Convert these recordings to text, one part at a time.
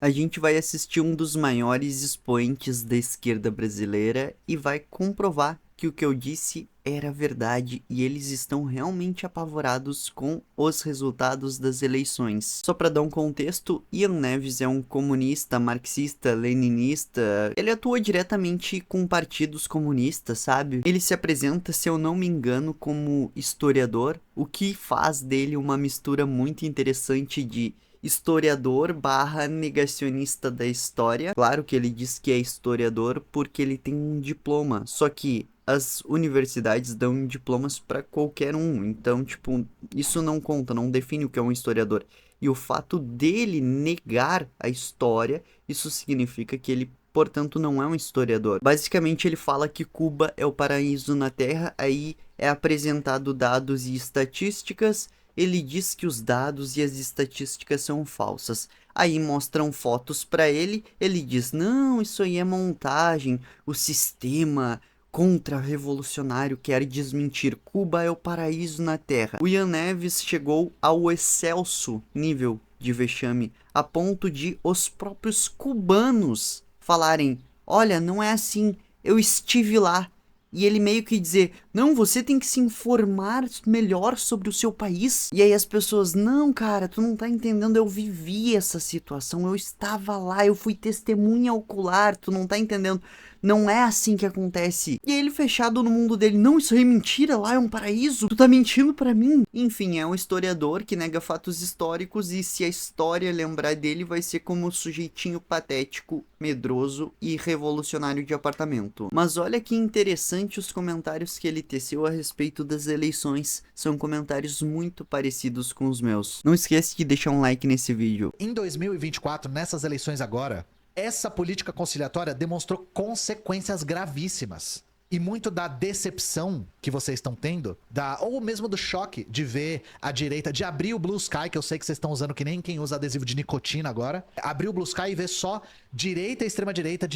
A gente vai assistir um dos maiores expoentes da esquerda brasileira e vai comprovar que o que eu disse era verdade e eles estão realmente apavorados com os resultados das eleições. Só para dar um contexto, Ian Neves é um comunista, marxista, leninista. Ele atua diretamente com partidos comunistas, sabe? Ele se apresenta, se eu não me engano, como historiador, o que faz dele uma mistura muito interessante de historiador barra negacionista da história. Claro que ele diz que é historiador porque ele tem um diploma, só que as universidades dão diplomas para qualquer um, então, tipo, isso não conta, não define o que é um historiador. E o fato dele negar a história, isso significa que ele, portanto, não é um historiador. Basicamente, ele fala que Cuba é o paraíso na Terra, aí é apresentado dados e estatísticas. Ele diz que os dados e as estatísticas são falsas. Aí mostram fotos para ele, ele diz: "Não, isso aí é montagem. O sistema contra-revolucionário quer desmentir. Cuba é o paraíso na Terra." O Ian Neves chegou ao excelso nível de vexame, a ponto de os próprios cubanos falarem: "Olha, não é assim. Eu estive lá." E ele meio que dizer: "Não, você tem que se informar melhor sobre o seu país." E aí as pessoas: "Não, cara, tu não tá entendendo, eu vivi essa situação, eu estava lá, eu fui testemunha ocular, tu não tá entendendo. Não é assim que acontece." E ele fechado no mundo dele: "Não, isso aí é mentira, lá é um paraíso, tu tá mentindo pra mim." Enfim, é um historiador que nega fatos históricos e se a história lembrar dele vai ser como um sujeitinho patético, medroso e revolucionário de apartamento. Mas olha que interessante os comentários que ele teceu a respeito das eleições. São comentários muito parecidos com os meus. Não esquece de deixar um like nesse vídeo. Em 2024, nessas eleições agora, essa política conciliatória demonstrou consequências gravíssimas. E muito da decepção que vocês estão tendo, ou mesmo do choque de ver a direita, de abrir o Blue Sky, que eu sei que vocês estão usando que nem quem usa adesivo de nicotina agora, abrir o Blue Sky e ver só direita e extrema-direita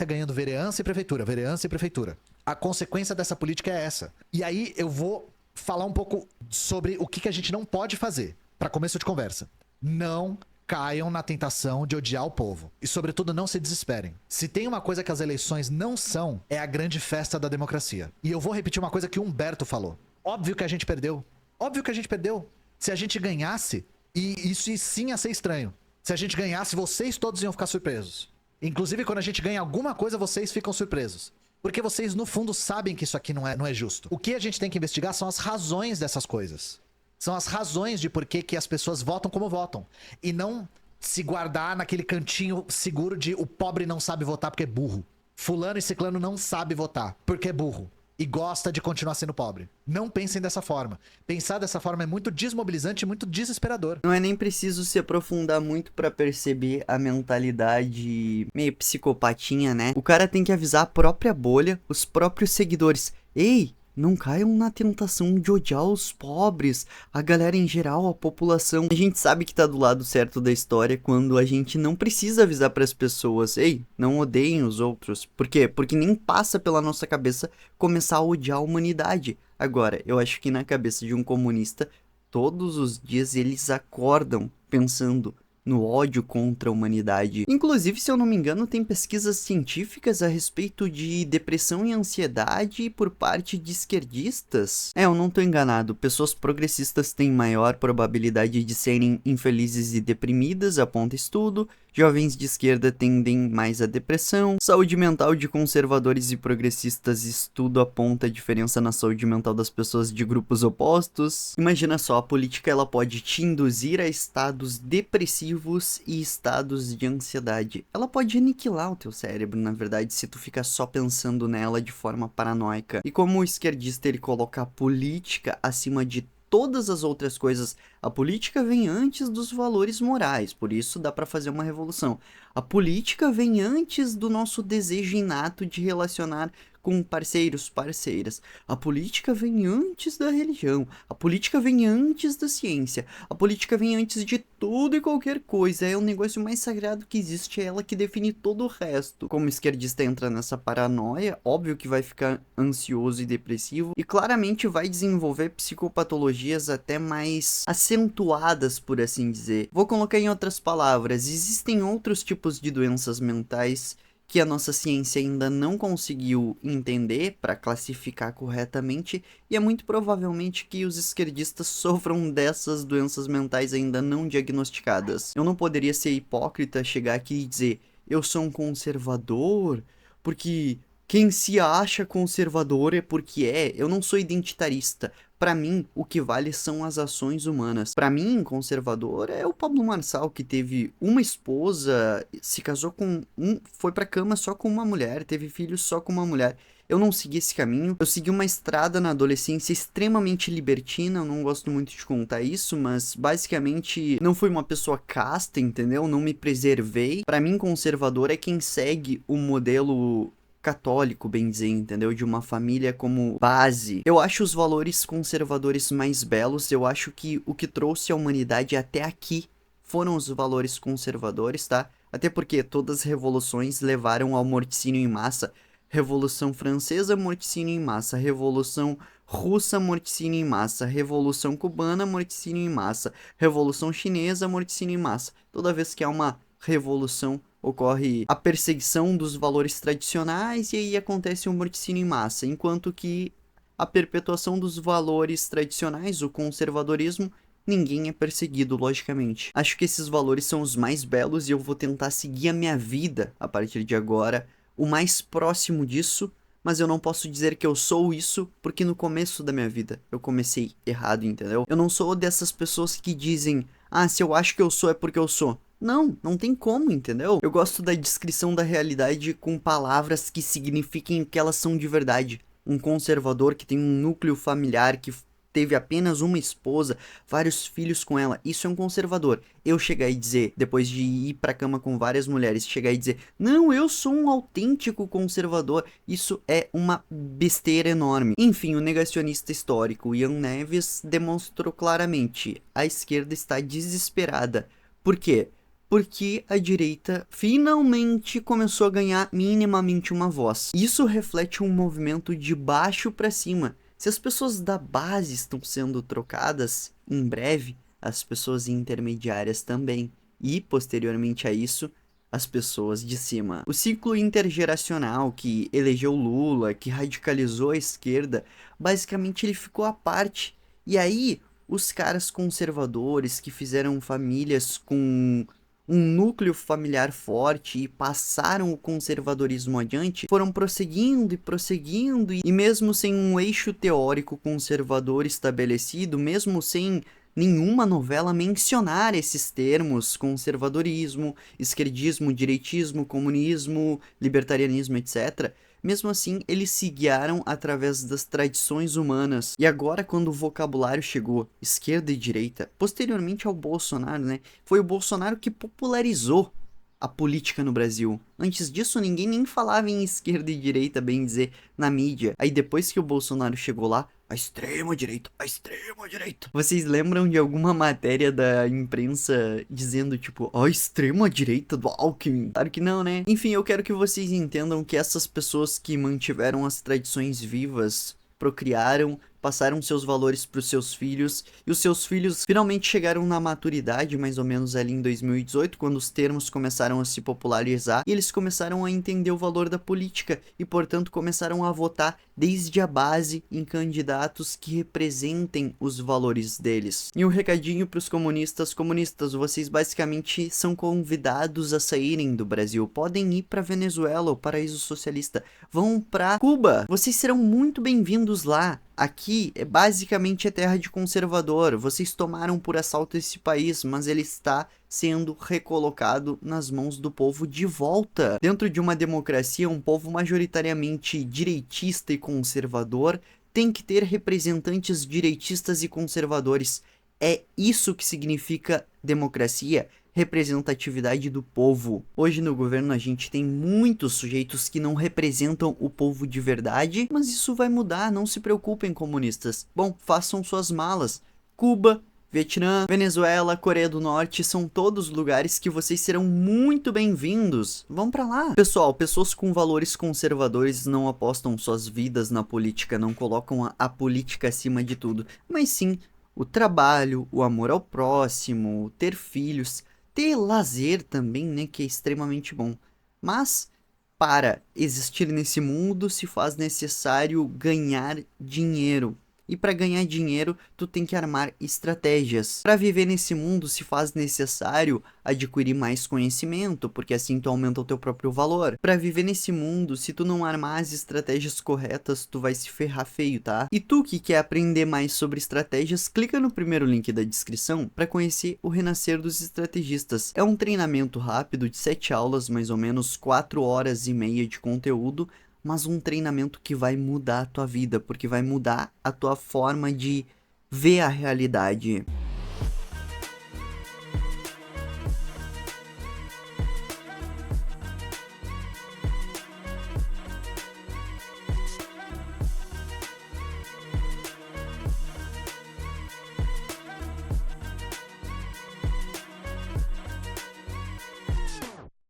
ganhando vereança e prefeitura, vereança e prefeitura. A consequência dessa política é essa. E aí eu vou falar um pouco sobre o que a gente não pode fazer, para começo de conversa. Não caiam na tentação de odiar o povo. E, sobretudo, não se desesperem. Se tem uma coisa que as eleições não são, é a grande festa da democracia. E eu vou repetir uma coisa que o Humberto falou. Óbvio que a gente perdeu. Óbvio que a gente perdeu. Se a gente ganhasse, e isso sim ia ser estranho. Se a gente ganhasse, vocês todos iam ficar surpresos. Inclusive, quando a gente ganha alguma coisa, vocês ficam surpresos. Porque vocês, no fundo, sabem que isso aqui não é justo. O que a gente tem que investigar são as razões dessas coisas. São as razões de por que as pessoas votam como votam. E não se guardar naquele cantinho seguro de o pobre não sabe votar porque é burro. Fulano e ciclano não sabe votar porque é burro. E gosta de continuar sendo pobre. Não pensem dessa forma. Pensar dessa forma é muito desmobilizante e muito desesperador. Não é nem preciso se aprofundar muito pra perceber a mentalidade meio psicopatinha, né? O cara tem que avisar a própria bolha, os próprios seguidores: "Ei, não caiam na tentação de odiar os pobres, a galera em geral, a população." A gente sabe que tá do lado certo da história quando a gente não precisa avisar pras pessoas: "Ei, não odeiem os outros." Por quê? Porque nem passa pela nossa cabeça começar a odiar a humanidade. Agora, eu acho que na cabeça de um comunista, todos os dias eles acordam pensando no ódio contra a humanidade. Inclusive, se eu não me engano, tem pesquisas científicas a respeito de depressão e ansiedade por parte de esquerdistas. Eu não tô enganado. Pessoas progressistas têm maior probabilidade de serem infelizes e deprimidas, aponta estudo. Jovens de esquerda tendem mais à depressão. Saúde mental de conservadores e progressistas, estudo aponta a diferença na saúde mental das pessoas de grupos opostos. Imagina só, a política ela pode te induzir a estados depressivos e estados de ansiedade. Ela pode aniquilar o teu cérebro, na verdade, se tu ficar só pensando nela de forma paranoica. E como o esquerdista ele coloca a política acima de todas as outras coisas, a política vem antes dos valores morais, por isso dá para fazer uma revolução. A política vem antes do nosso desejo inato de relacionar com parceiros, parceiras. A política vem antes da religião, a política vem antes da ciência, a política vem antes de tudo e qualquer coisa, é o negócio mais sagrado que existe, é ela que define todo o resto. Como esquerdista entra nessa paranoia, óbvio que vai ficar ansioso e depressivo, e claramente vai desenvolver psicopatologias até mais acentuadas, por assim dizer. Vou colocar em outras palavras, existem outros tipos de doenças mentais que a nossa ciência ainda não conseguiu entender para classificar corretamente, e é muito provavelmente que os esquerdistas sofram dessas doenças mentais ainda não diagnosticadas. Eu não poderia ser hipócrita, chegar aqui e dizer, eu sou um conservador, porque quem se acha conservador é porque é. Eu não sou identitarista. Pra mim, o que vale são as ações humanas. Pra mim, conservador é o Pablo Marçal, que teve uma esposa, se casou com foi pra cama só com uma mulher, teve filhos só com uma mulher. Eu não segui esse caminho. Eu segui uma estrada na adolescência extremamente libertina. Eu não gosto muito de contar isso, mas basicamente não fui uma pessoa casta, entendeu? Não me preservei. Pra mim, conservador é quem segue o modelo católico, bem dizer, entendeu? De uma família como base. Eu acho os valores conservadores mais belos, eu acho que o que trouxe a humanidade até aqui foram os valores conservadores, tá? Até porque todas as revoluções levaram ao morticínio em massa. Revolução Francesa, morticínio em massa. Revolução Russa, morticínio em massa. Revolução Cubana, morticínio em massa. Revolução Chinesa, morticínio em massa. Toda vez que há uma revolução, ocorre a perseguição dos valores tradicionais e aí acontece um morticínio em massa, enquanto que a perpetuação dos valores tradicionais, o conservadorismo, ninguém é perseguido, logicamente. Acho que esses valores são os mais belos e eu vou tentar seguir a minha vida, a partir de agora, o mais próximo disso, mas eu não posso dizer que eu sou isso, porque no começo da minha vida eu comecei errado, entendeu? Eu não sou dessas pessoas que dizem, se eu acho que eu sou é porque eu sou. Não, não tem como, entendeu? Eu gosto da descrição da realidade com palavras que signifiquem que elas são de verdade. Um conservador que tem um núcleo familiar, que teve apenas uma esposa, vários filhos com ela, isso é um conservador. Eu chegar e dizer, depois de ir pra cama com várias mulheres, chegar e dizer, não, eu sou um autêntico conservador, isso é uma besteira enorme. Enfim, o negacionista histórico Ian Neves demonstrou claramente, a esquerda está desesperada. Por quê? Porque a direita finalmente começou a ganhar minimamente uma voz. Isso reflete um movimento de baixo para cima. Se as pessoas da base estão sendo trocadas, em breve, as pessoas intermediárias também. E, posteriormente a isso, as pessoas de cima. O ciclo intergeracional que elegeu Lula, que radicalizou a esquerda, basicamente ele ficou à parte. E aí, os caras conservadores que fizeram famílias com um núcleo familiar forte e passaram o conservadorismo adiante, foram prosseguindo e prosseguindo, e mesmo sem um eixo teórico conservador estabelecido, mesmo sem nenhuma novela mencionar esses termos, conservadorismo, esquerdismo, direitismo, comunismo, libertarianismo, etc., mesmo assim, eles se guiaram através das tradições humanas. E agora, quando o vocabulário chegou, esquerda e direita, posteriormente ao Bolsonaro, né? Foi o Bolsonaro que popularizou a política no Brasil. Antes disso, ninguém nem falava em esquerda e direita, bem dizer, na mídia. Aí depois que o Bolsonaro chegou lá, a extrema direita, a extrema direita. Vocês lembram de alguma matéria da imprensa dizendo, tipo, a extrema direita do Alckmin? Claro que não, né? Enfim, eu quero que vocês entendam que essas pessoas que mantiveram as tradições vivas, procriaram, passaram seus valores para os seus filhos, e os seus filhos finalmente chegaram na maturidade, mais ou menos ali em 2018, quando os termos começaram a se popularizar, e eles começaram a entender o valor da política, e portanto começaram a votar desde a base em candidatos que representem os valores deles. E um recadinho para os comunistas: comunistas, vocês basicamente são convidados a saírem do Brasil, podem ir para Venezuela, o paraíso socialista, vão para Cuba, vocês serão muito bem-vindos lá. Aqui é basicamente a terra de conservador, vocês tomaram por assalto esse país, mas ele está sendo recolocado nas mãos do povo de volta. Dentro de uma democracia, um povo majoritariamente direitista e conservador tem que ter representantes direitistas e conservadores. É isso que significa democracia. representatividade do povo. Hoje no governo a gente tem muitos sujeitos que não representam o povo de verdade, mas isso vai mudar, não se preocupem, comunistas. Bom, façam suas malas. Cuba, Vietnã, Venezuela, Coreia do Norte são todos lugares que vocês serão muito bem-vindos. Vão pra lá. Pessoal, pessoas com valores conservadores não apostam suas vidas na política, não colocam a política acima de tudo, mas sim o trabalho, o amor ao próximo, ter filhos, ter lazer também, né, que é extremamente bom. Mas para existir nesse mundo se faz necessário ganhar dinheiro. E para ganhar dinheiro, tu tem que armar estratégias. Para viver nesse mundo se faz necessário adquirir mais conhecimento, porque assim tu aumenta o teu próprio valor. Para viver nesse mundo, se tu não armar as estratégias corretas, tu vai se ferrar feio, tá? E tu que quer aprender mais sobre estratégias, clica no primeiro link da descrição para conhecer o Renascer dos Estrategistas. É um treinamento rápido de 7 aulas, mais ou menos 4 horas e meia de conteúdo, mas um treinamento que vai mudar a tua vida, porque vai mudar a tua forma de ver a realidade.